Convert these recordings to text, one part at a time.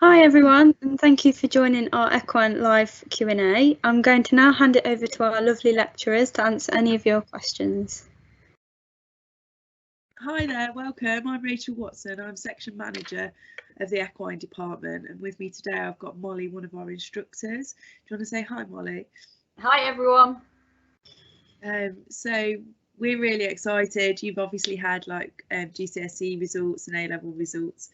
Hi everyone, and thank you for joining our Equine Live Q&A. I'm going to now hand it over to our lovely lecturers to answer any of your questions. Hi there, welcome. I'm Rachel Watson. I'm section manager of the equine department, and with me today I've got Molly, one of our instructors. Do you want to say hi, Molly? Hi everyone. So we're really excited. You've obviously had like GCSE results and A-level results,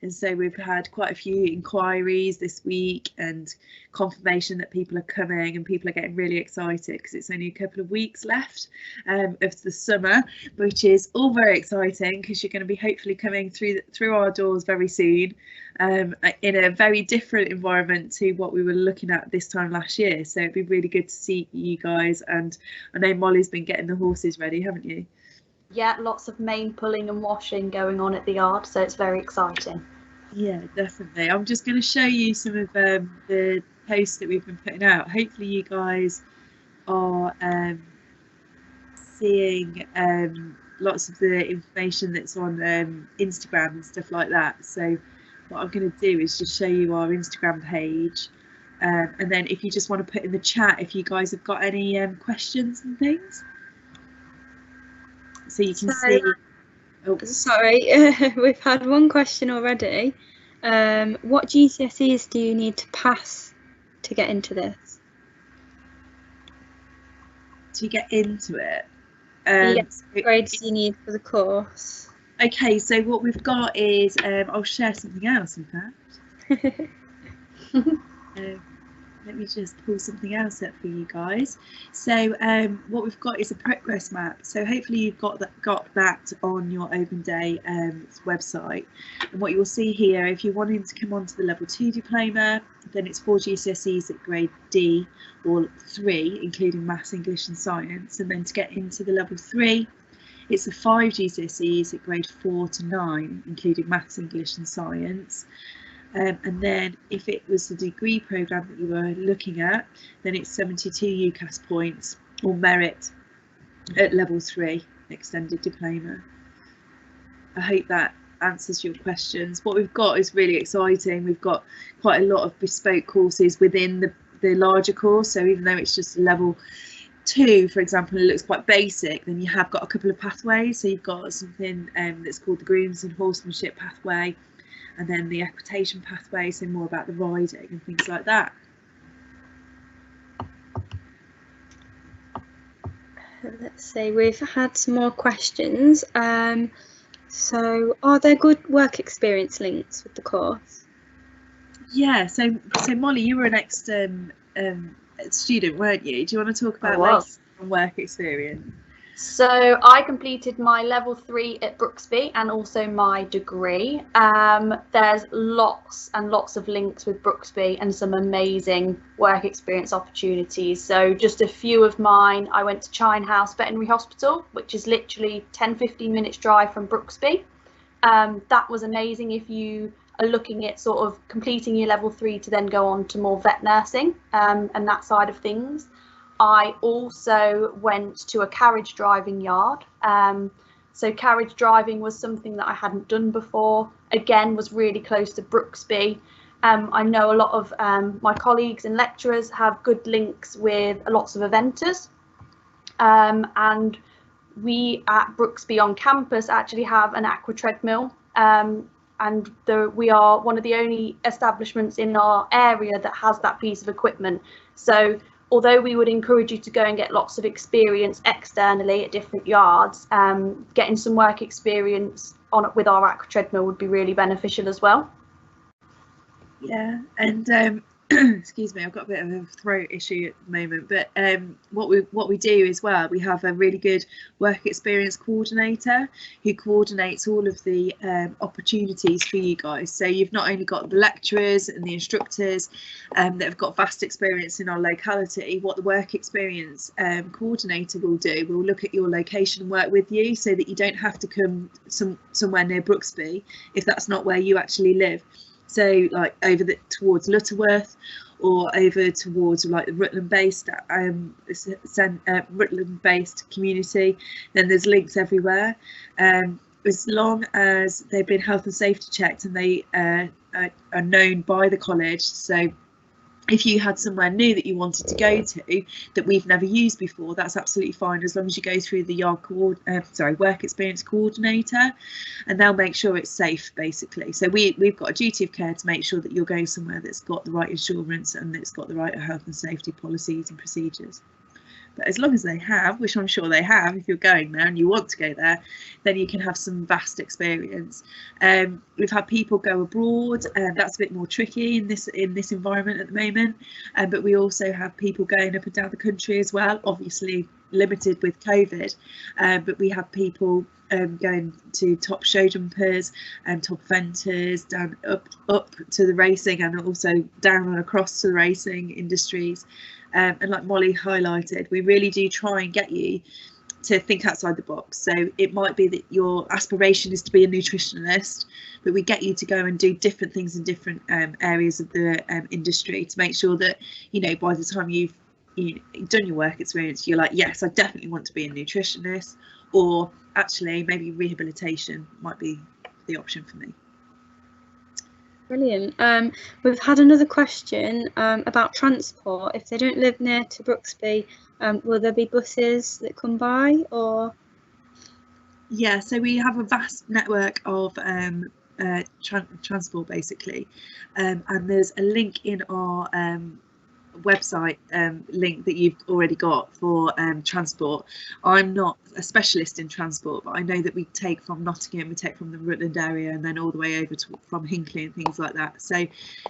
and so we've had quite a few inquiries this week and confirmation that people are coming, and people are getting really excited because it's only a couple of weeks left of the summer, which is all very exciting because you're going to be hopefully coming through our doors very soon, in a very different environment to what we were looking at this time last year. So it'd be really good to see you guys, and I know Molly's been getting the horses ready, haven't you? Yeah, lots of mane pulling and washing going on at the yard, so it's very exciting. Yeah, definitely. I'm just going to show you some of the posts that we've been putting out. Hopefully you guys are seeing lots of the information that's on Instagram and stuff like that. So what I'm going to do is just show you our Instagram page, and then if you just want to put in the chat if you guys have got any questions and things, so you can see. Oh, sorry, we've had one question already. What GCSEs do you need to pass to get into this? To get into it? Yes, grades do you need for the course? Okay, so what we've got is, I'll share something else in fact. Let me just pull something else up for you guys. So what we've got is a progress map. So hopefully you've got that on your Open Day website. And what you'll see here, if you're wanting to come on to the level 2 diploma, then it's 4 GCSEs at grade D or 3, including maths, English and science. And then to get into the level 3, it's the 5 GCSEs at grade 4 to 9, including maths, English and science. And then if it was the degree programme that you were looking at, then it's 72 UCAS points or merit at level 3 extended diploma. I hope that answers your questions. What we've got is really exciting. We've got quite a lot of bespoke courses within the larger course. So even though it's just level 2, for example, it looks quite basic, then you have got a couple of pathways. So you've got something that's called the Grooms and Horsemanship pathway, and then the equitation pathway, so more about the riding and things like that. Let's see, we've had some more questions. So are there good work experience links with the course? Yeah, so Molly, you were an ex-student, weren't you? Do you want to talk about work experience? So I completed my level 3 at Brooksville and also my degree. There's lots and lots of links with Brooksville and some amazing work experience opportunities. So just a few of mine, I went to Chine House Veterinary Hospital, which is literally 10-15 minutes drive from Brooksville. That was amazing if you are looking at sort of completing your level 3 to then go on to more vet nursing and that side of things. I also went to a carriage driving yard. So carriage driving was something that I hadn't done before. Again, was really close to Brooksby. I know a lot of my colleagues and lecturers have good links with lots of eventers. And we at Brooksby on campus actually have an aqua treadmill. And we are one of the only establishments in our area that has that piece of equipment. So although we would encourage you to go and get lots of experience externally at different yards, getting some work experience with our aqua treadmill would be really beneficial as well. Yeah, and excuse me, I've got a bit of a throat issue at the moment, but what we do as well, we have a really good work experience coordinator who coordinates all of the opportunities for you guys. So you've not only got the lecturers and the instructors that have got vast experience in our locality. What the work experience coordinator will do, will look at your location and work with you so that you don't have to come somewhere near Brooksby if that's not where you actually live. So like towards Lutterworth or over towards like the Rutland-based Rutland-based community, then there's links everywhere. as long as they've been health and safety checked and they are known by the college. So if you had somewhere new that you wanted to go to that we've never used before, that's absolutely fine, as long as you go through the yard work experience coordinator, and they'll make sure it's safe, basically. So we've got a duty of care to make sure that you're going somewhere that's got the right insurance and that's got the right health and safety policies and procedures. But as long as they have, which I'm sure they have, if you're going there and you want to go there, then you can have some vast experience. We've had people go abroad, and that's a bit more tricky in this environment at the moment. But we also have people going up and down the country as well, obviously limited with COVID. But we have people going to top show jumpers and top eventers, down up to the racing, and also down and across to the racing industries. And like Molly highlighted, we really do try and get you to think outside the box. So it might be that your aspiration is to be a nutritionist, but we get you to go and do different things in different areas of the industry to make sure that, you know, by the time you've done your work experience, you're like, yes, I definitely want to be a nutritionist, or actually maybe rehabilitation might be the option for me. Brilliant. We've had another question about transport. If they don't live near to Brooksville, will there be buses that come by, or? Yeah, so we have a vast network of transport, basically, and there's a link in our website link that you've already got for transport. I'm not a specialist in transport, but I know that we take from Nottingham, we take from the Rutland area, and then all the way over to from Hinckley and things like that. So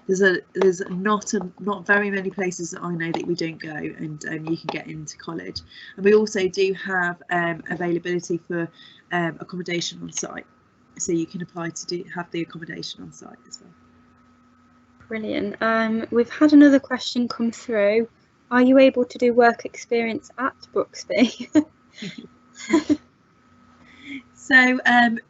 there's not very many places that I know that we don't go, and you can get into college. And we also do have availability for accommodation on site, so you can apply to have the accommodation on site as well. Brilliant. We've had another question come through. Are you able to do work experience at Brooksville? So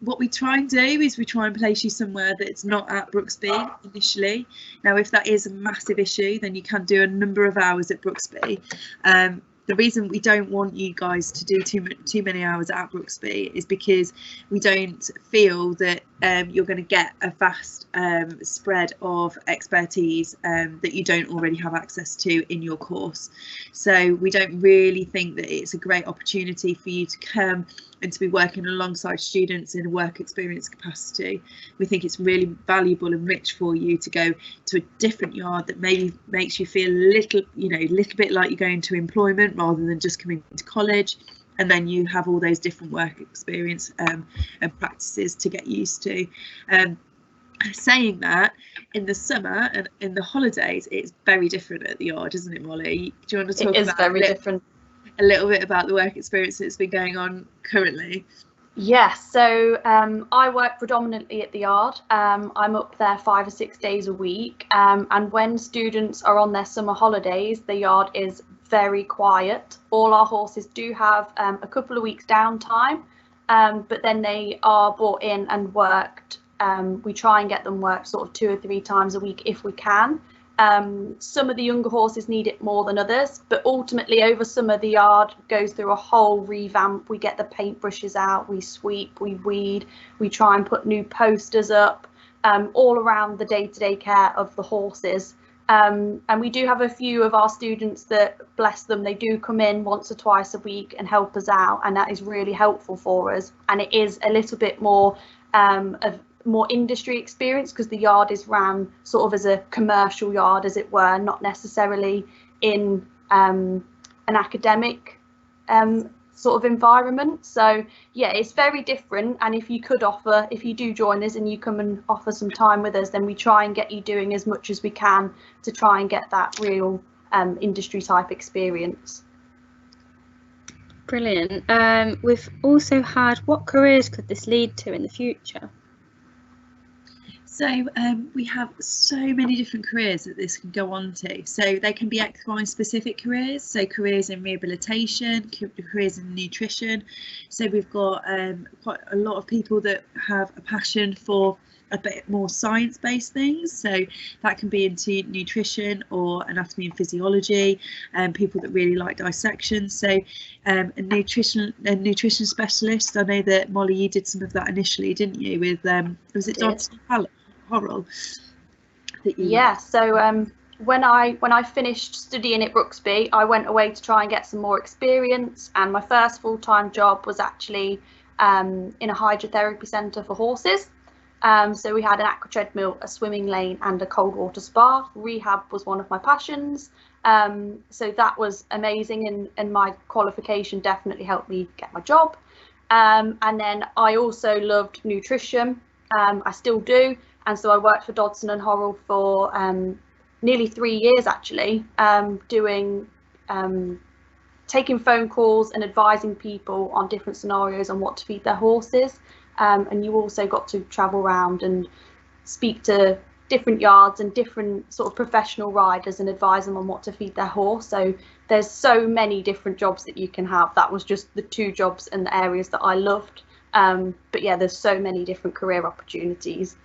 what we try and do is we try and place you somewhere that's not at Brooksville initially. Now, if that is a massive issue, then you can do a number of hours at Brooksville. The reason we don't want you guys to do too many hours at Brooksville is because we don't feel that you're going to get a vast spread of expertise that you don't already have access to in your course. So we don't really think that it's a great opportunity for you to come and to be working alongside students in a work experience capacity. We think it's really valuable and rich for you to go to a different yard that maybe makes you feel a little bit like you're going to employment rather than just coming to college. And then you have all those different work experience and practices to get used to. Saying that, in the summer and in the holidays, it's very different at the yard, isn't it, Molly? Do you want to talk a little bit about the work experience that's been going on currently? Yes, so I work predominantly at the yard. I'm up there 5 or 6 days a week, and when students are on their summer holidays, the yard is very quiet. All our horses do have a couple of weeks downtime, but then they are brought in and worked. We try and get them worked sort of 2 or 3 times a week if we can. Some of the younger horses need it more than others, but ultimately over summer the yard goes through a whole revamp. We get the paintbrushes out, we sweep, we weed, we try and put new posters up, all around the day-to-day care of the horses. And we do have a few of our students that, bless them, they do come in once or twice a week and help us out, and that is really helpful for us. And it is a little bit more of more industry experience, because the yard is ran sort of as a commercial yard, as it were, not necessarily in an academic sort of environment. So yeah, it's very different. And if you do join us and you come and offer some time with us, then we try and get you doing as much as we can to try and get that real industry type experience. Brilliant. We've also had, what careers could this lead to in the future? So we have so many different careers that this can go on to. So they can be equine specific careers, so careers in rehabilitation, careers in nutrition. So we've got quite a lot of people that have a passion for a bit more science-based things, so that can be into nutrition or anatomy and physiology, and people that really like dissection. So a nutrition specialist, I know that Molly, you did some of that initially, didn't you, with was it Dr. Horrell that you so when I finished studying at Brooksville, I went away to try and get some more experience, and my first full-time job was actually in a hydrotherapy centre for horses. So we had an aqua treadmill, a swimming lane and a cold water spa. Rehab was one of my passions. So that was amazing, and my qualification definitely helped me get my job. And then I also loved nutrition. I still do. And so I worked for Dodson and Horrell for nearly 3 years actually, taking phone calls and advising people on different scenarios on what to feed their horses. And you also got to travel around and speak to different yards and different sort of professional riders and advise them on what to feed their horse. So there's so many different jobs that you can have. That was just the 2 jobs and the areas that I loved. But yeah, there's so many different career opportunities.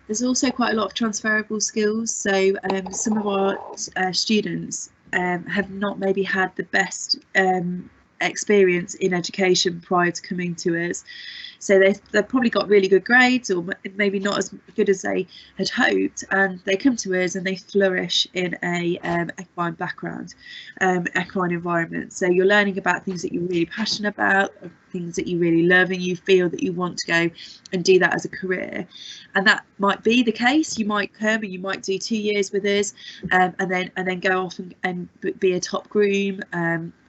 There's also quite a lot of transferable skills. So some of our students have not maybe had the best experience in education prior to coming to us. So they've probably got really good grades, or maybe not as good as they had hoped, and they come to us and they flourish in a equine background, equine environment. So you're learning about things that you're really passionate about, things that you really love, and you feel that you want to go and do that as a career. And that might be the case. You might come and you might do 2 years with us, and then go off and be a top groom.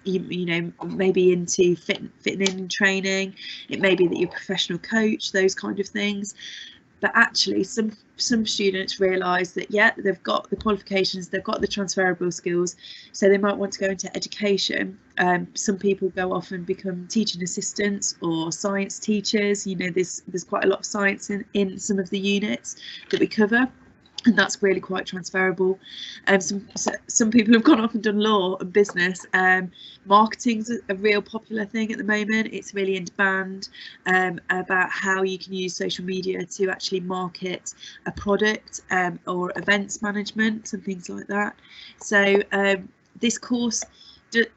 You know, maybe into fitting in and training. It may be that you're a professional coach, those kind of things. But actually some students realise that, yeah, they've got the qualifications, they've got the transferable skills, so they might want to go into education. Some people go off and become teaching assistants or science teachers. You know, there's quite a lot of science in some of the units that we cover, and that's really quite transferable. Some people have gone off and done law and business. Marketing's a real popular thing at the moment. It's really in demand, about how you can use social media to actually market a product, or events management and things like that. So this course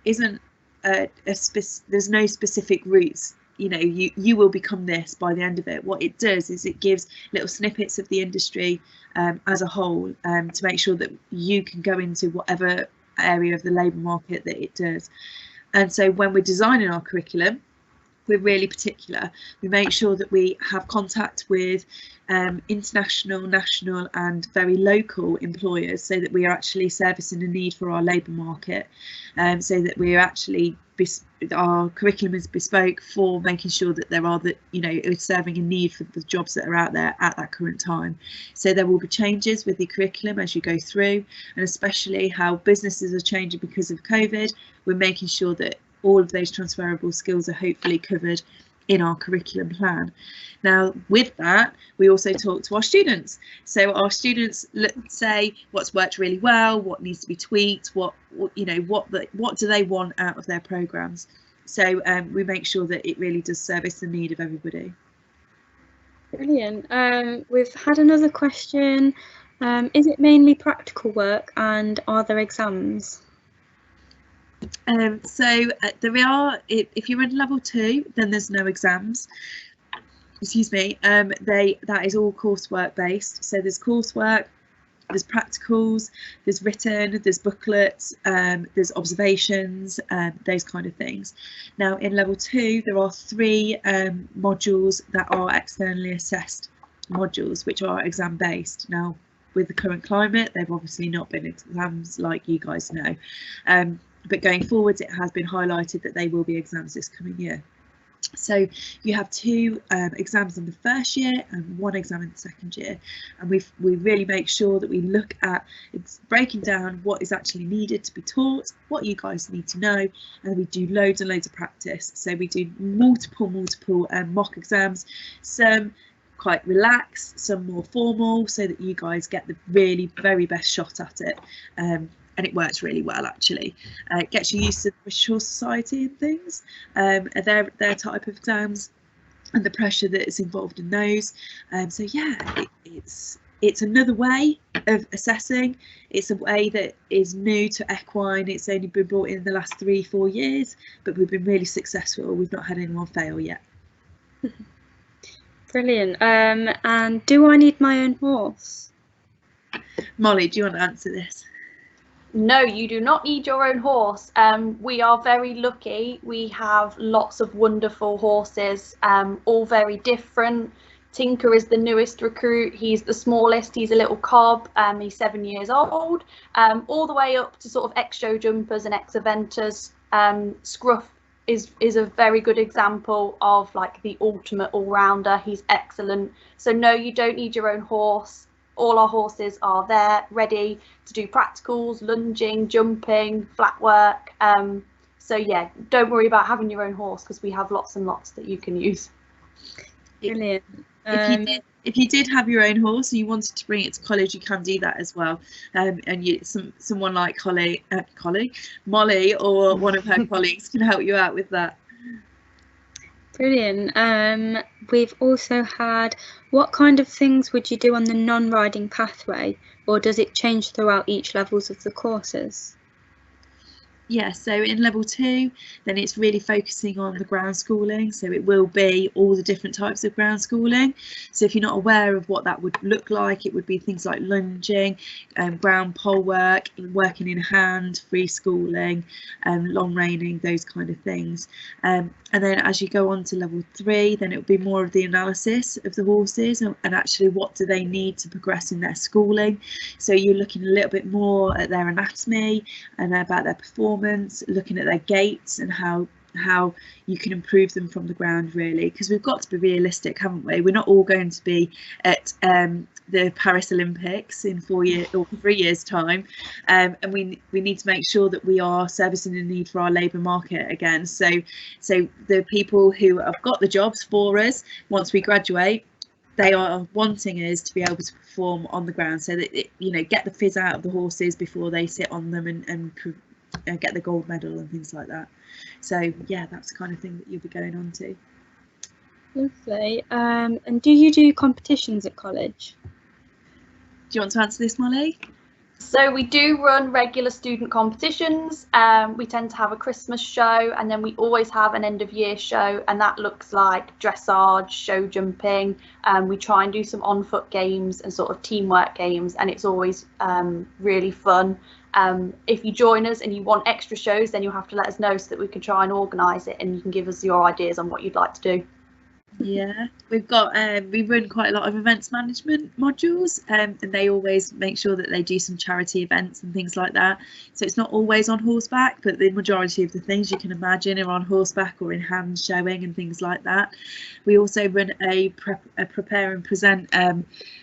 isn't there's no specific routes. You know, you will become this by the end of it. What it does is it gives little snippets of the industry as a whole, to make sure that you can go into whatever area of the labour market that it does. And so when we're designing our curriculum, we're really particular. We make sure that we have contact with international, national and very local employers, so that we are actually servicing a need for our labour market, so that we are actually our curriculum is bespoke for making sure that there are it's serving a need for the jobs that are out there at that current time. So there will be changes with the curriculum as you go through, and especially how businesses are changing because of COVID. We're making sure that all of those transferable skills are hopefully covered in our curriculum plan. Now, with that, we also talk to our students. So our students say what's worked really well, what needs to be tweaked, what do they want out of their programs. So we make sure that it really does service the need of everybody. Brilliant. We've had another question. Is it mainly practical work, and are there exams? So there are, if you're in level 2, then there's no exams. Excuse me. That is all coursework based. So there's coursework, there's practicals, there's written, there's booklets, there's observations, those kind of things. Now in level 2, there are 3 modules that are externally assessed modules, which are exam based. Now with the current climate, they've obviously not been exams, like you guys know. But going forwards, it has been highlighted that they will be exams this coming year. So you have 2 exams in the first year and 1 exam in the second year, and we really make sure that we look at breaking down what is actually needed to be taught, what you guys need to know, and we do loads and loads of practice. So we do multiple mock exams, some quite relaxed, some more formal, so that you guys get the really very best shot at it. And it works really well, actually. It gets you used to the British Horse Society and things, their type of exams. and the pressure that is involved in those. So yeah, it's another way of assessing. It's a way that is new to equine. It's only been brought in the last 3-4 years, but we've been really successful. We've not had anyone fail yet. Brilliant. And do I need my own horse? Molly, do you want to answer this? No, you do not need your own horse. We are very lucky. We have lots of wonderful horses, all very different. Tinker is the newest recruit. He's the smallest. He's a little cob. He's 7 years old. All the way up to sort of ex-show jumpers and ex-eventers. Scruff is a very good example of like the ultimate all-rounder. He's excellent. So no, you don't need your own horse. All our horses are there, ready to do practicals, lunging, jumping, flat work. So yeah, don't worry about having your own horse because we have lots and lots that you can use. Brilliant. If you did have your own horse and you wanted to bring it to college, you can do that as well. And someone like Molly or one of her colleagues can help you out with that. Brilliant. We've also had, what kind of things would you do on the non-riding pathway, or does it change throughout each levels of the courses? Yeah, so in level 2, then it's really focusing on the ground schooling. So it will be all the different types of ground schooling. So if you're not aware of what that would look like, it would be things like lunging, ground pole work, working in hand, free schooling, long reining, those kind of things. And then as you go on to level 3, then it will be more of the analysis of the horses and actually what do they need to progress in their schooling. So you're looking a little bit more at their anatomy and about their performance, looking at their gaits and how you can improve them from the ground, really, because we've got to be realistic, haven't we? We're not all going to be at the Paris Olympics in 4 years or 3 years time, and we need to make sure that we are servicing the need for our labour market again. So the people who have got the jobs for us once we graduate, they are wanting us to be able to perform on the ground, so that get the fizz out of the horses before they sit on them and get the gold medal and things like that. So yeah, that's the kind of thing that you'll be going on to. Lovely. And do you do competitions at college? Do you want to answer this, Molly? So we do run regular student competitions. We tend to have a Christmas show, and then we always have an end of year show, and that looks like dressage, show jumping. We try and do some on foot games and sort of teamwork games, and it's always really fun. If you join us and you want extra shows, then you'll have to let us know so that we can try and organise it, and you can give us your ideas on what you'd like to do. Yeah, we've got we run quite a lot of events management modules, and they always make sure that they do some charity events and things like that. So it's not always on horseback, but the majority of the things you can imagine are on horseback or in hand showing and things like that. We also run a prepare and present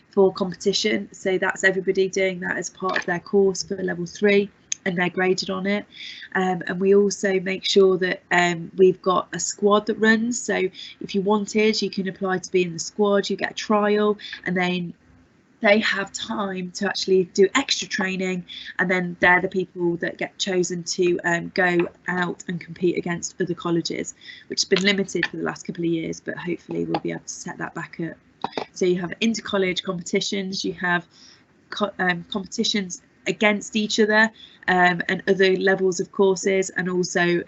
for competition, so that's everybody doing that as part of their course for level 3. And they're graded on it, and we also make sure that we've got a squad that runs. So if you wanted, you can apply to be in the squad, you get a trial, and then they have time to actually do extra training, and then they're the people that get chosen to go out and compete against other colleges, which has been limited for the last couple of years, but hopefully we'll be able to set that back up. So you have inter-college competitions, you have competitions against each other, and other levels of courses, and also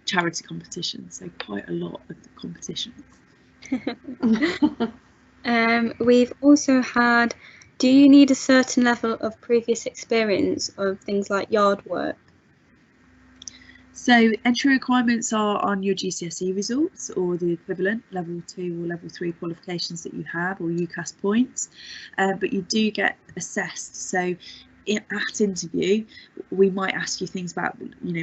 charity competitions. So quite a lot of the competitions. We've also had, do you need a certain level of previous experience of things like yard work? So entry requirements are on your GCSE results or the equivalent level 2 or level 3 qualifications that you have, or UCAS points, but you do get assessed. So at interview, we might ask you things about,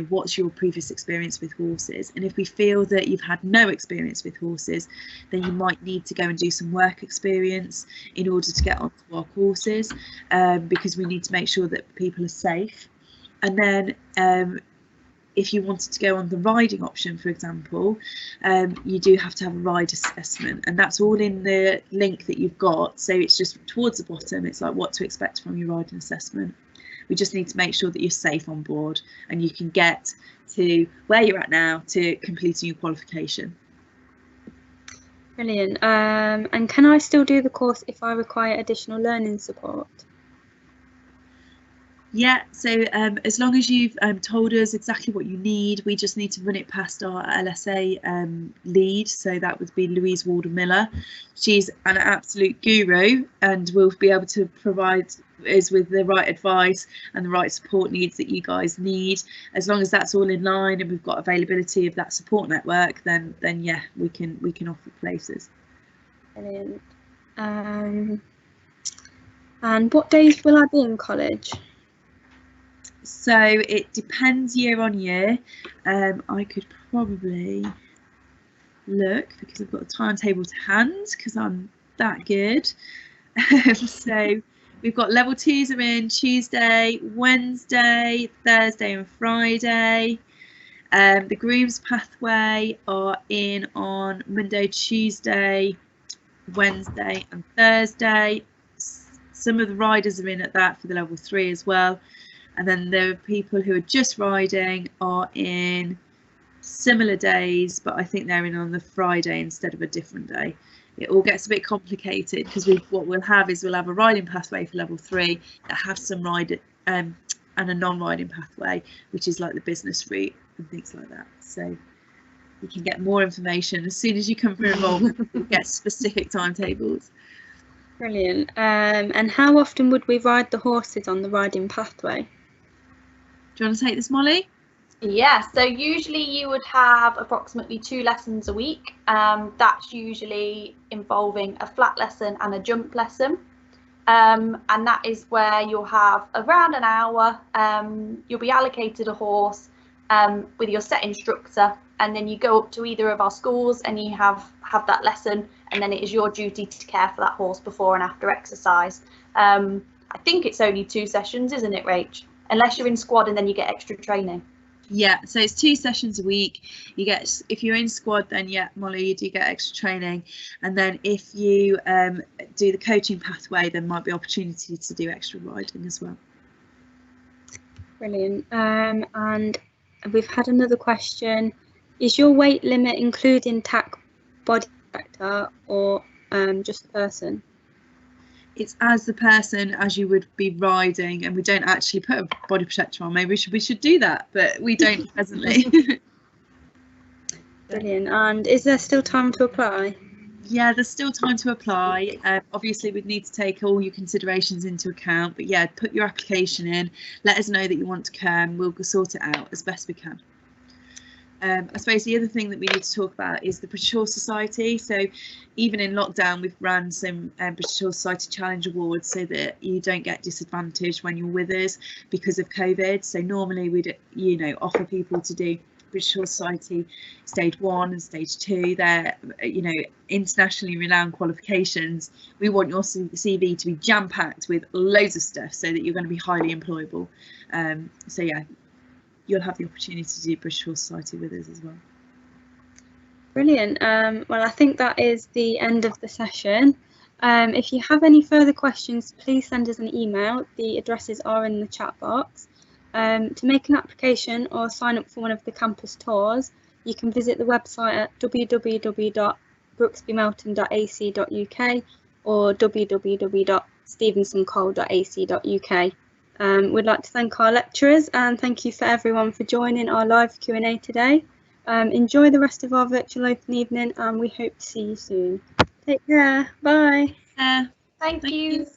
what's your previous experience with horses, and if we feel that you've had no experience with horses, then you might need to go and do some work experience in order to get onto our courses, because we need to make sure that people are safe. And then if you wanted to go on the riding option, for example, you do have to have a ride assessment, and that's all in the link that you've got. So it's just towards the bottom, it's like what to expect from your riding assessment. We just need to make sure that you're safe on board and you can get to where you're at now to completing your qualification. Brilliant. And can I still do the course if I require additional learning support? Yeah, so as long as you've told us exactly what you need, we just need to run it past our LSA lead. So that would be Louise Walder-Miller. She's an absolute guru and will be able to provide us with the right advice and the right support needs that you guys need. As long as that's all in line and we've got availability of that support network, then yeah, we can offer places. Brilliant. And what days will I be in college? So it depends year on year. I could probably look because I've got a timetable to hand because I'm that good. So we've got level 2s are in Tuesday, Wednesday, Thursday and Friday. The grooms pathway are in on Monday, Tuesday, Wednesday and Thursday. Some of the riders are in at that for the level 3 as well. And then the people who are just riding are in similar days, but I think they're in on the Friday instead of a different day. It all gets a bit complicated because what we'll have is we'll have a riding pathway for level 3 that have some ride and a non-riding pathway, which is like the business route and things like that. So you can get more information as soon as you come for enrolment. You'll get specific timetables. Brilliant. And how often would we ride the horses on the riding pathway? Do you want to take this, Molly? Yeah, so usually you would have approximately 2 lessons a week. That's usually involving a flat lesson and a jump lesson. And that is where you'll have around an hour. You'll be allocated a horse with your set instructor, and then you go up to either of our schools and you have that lesson, and then it is your duty to care for that horse before and after exercise. I think it's only 2 sessions, isn't it, Rach? Unless you're in squad and then you get extra training. Yeah, so it's 2 sessions a week. You get, if you're in squad, then yeah, Molly, you do get extra training. And then if you do the coaching pathway, there might be opportunity to do extra riding as well. Brilliant. And we've had another question. Is your weight limit including tack, body protector, or just the person? It's as the person as you would be riding, and we don't actually put a body protector on. Maybe we should do that, but we don't presently. Brilliant. And is there still time to apply? Yeah, there's still time to apply. Obviously, we'd need to take all your considerations into account, but yeah, put your application in. Let us know that you want to come. We'll sort it out as best we can. I suppose the other thing that we need to talk about is the British Horse Society. So even in lockdown, we've ran some British Horse Society Challenge Awards so that you don't get disadvantaged when you're with us because of COVID. So normally we'd, offer people to do British Horse Society Stage 1 and Stage 2. They're, internationally renowned qualifications. We want your CV to be jam-packed with loads of stuff so that you're going to be highly employable. So yeah, you'll have the opportunity to do British Horse Society with us as well. Brilliant. Well, I think that is the end of the session. If you have any further questions, please send us an email. The addresses are in the chat box. To make an application or sign up for one of the campus tours, you can visit the website at www.brooksbymelton.ac.uk or www.stevensoncoal.ac.uk. We'd like to thank our lecturers and thank you for everyone for joining our live Q&A today. Enjoy the rest of our virtual open evening and we hope to see you soon. Take care. Bye. Thank you.